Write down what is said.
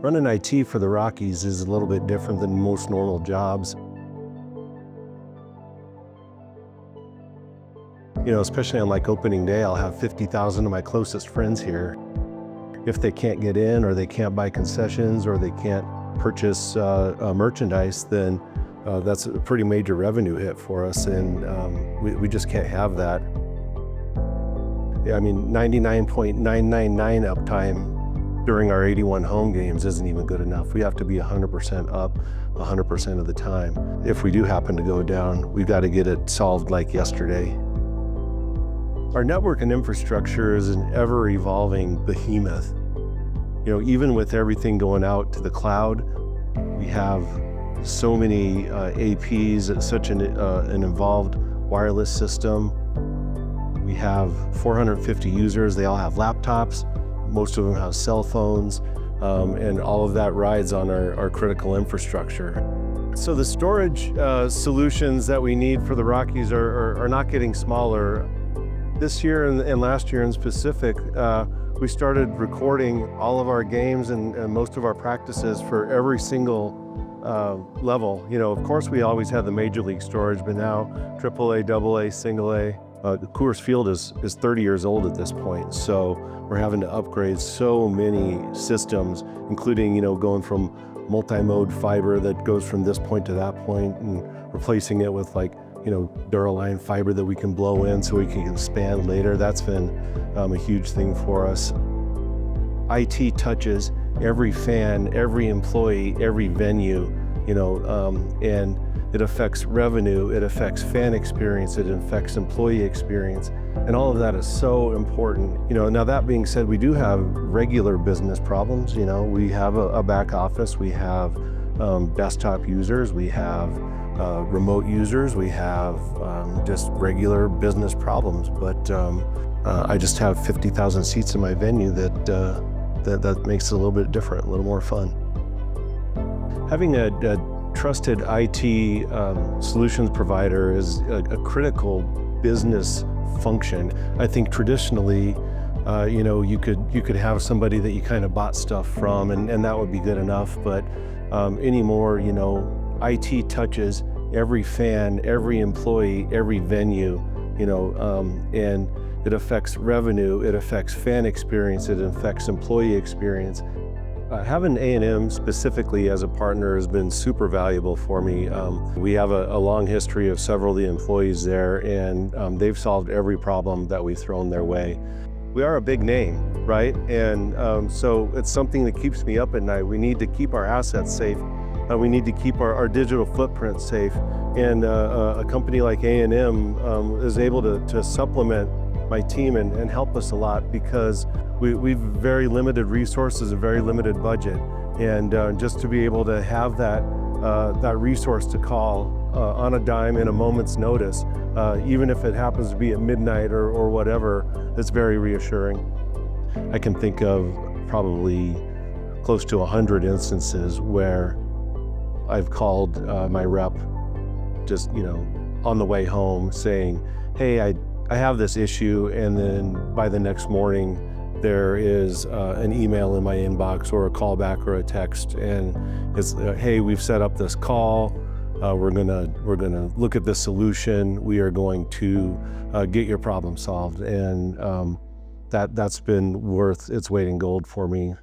Running IT for the Rockies is a little bit different than most normal jobs. Especially on like opening day, I'll have 50,000 of my closest friends here. If they can't get in, or they can't buy concessions, or they can't purchase merchandise, then that's a pretty major revenue hit for us, and we just can't have that. Yeah, I mean, 99.999 uptime during our 81 home games isn't even good enough. We have to be 100% up 100% of the time. If we do happen to go down, we've got to get it solved like yesterday. Our network and infrastructure is an ever-evolving behemoth. Even with everything going out to the cloud, we have so many APs, such an involved wireless system. We have 450 users. They all have laptops. Most of them have cell phones, and all of that rides on our critical infrastructure. So the storage solutions that we need for the Rockies are not getting smaller. This year and last year in specific, we started recording all of our games and most of our practices for every single level. Of course, we always had the major league storage, but now AAA, AA, single A. Coors Field is 30 years old at this point, so we're having to upgrade so many systems, including going from multi-mode fiber that goes from this point to that point, and replacing it with Duraline fiber that we can blow in so we can expand later. That's been a huge thing for us. IT touches every fan, every employee, every venue, and it affects revenue, it affects fan experience, it affects employee experience, and all of that is so important. Now that being said, we do have regular business problems. We have a back office, we have desktop users, we have remote users, we have just regular business problems, but I just have 50,000 seats in my venue that makes it a little bit different, a little more fun. Having a trusted IT solutions provider is a critical business function. I think traditionally, you could have somebody that you kind of bought stuff from, and that would be good enough, but anymore, IT touches every fan, every employee, every venue, and it affects revenue, it affects fan experience, it affects employee experience. Having ANM specifically as a partner has been super valuable for me. We have a long history of several of the employees there, and they've solved every problem that we've thrown their way. We are a big name, right? And so it's something that keeps me up at night. We need to keep our assets safe. We need to keep our digital footprint safe. And a company like ANM is able to supplement my team and help us a lot, because we've very limited resources, a very limited budget. And just to be able to have that resource to call on a dime in a moment's notice, even if it happens to be at midnight or whatever, it's very reassuring. I can think of probably close to 100 instances where I've called my rep just, on the way home saying, hey, I have this issue, and then by the next morning, there is an email in my inbox or a call back or a text, and it's, hey, we've set up this call. We're gonna look at this solution. We are going to get your problem solved, and that's been worth its weight in gold for me.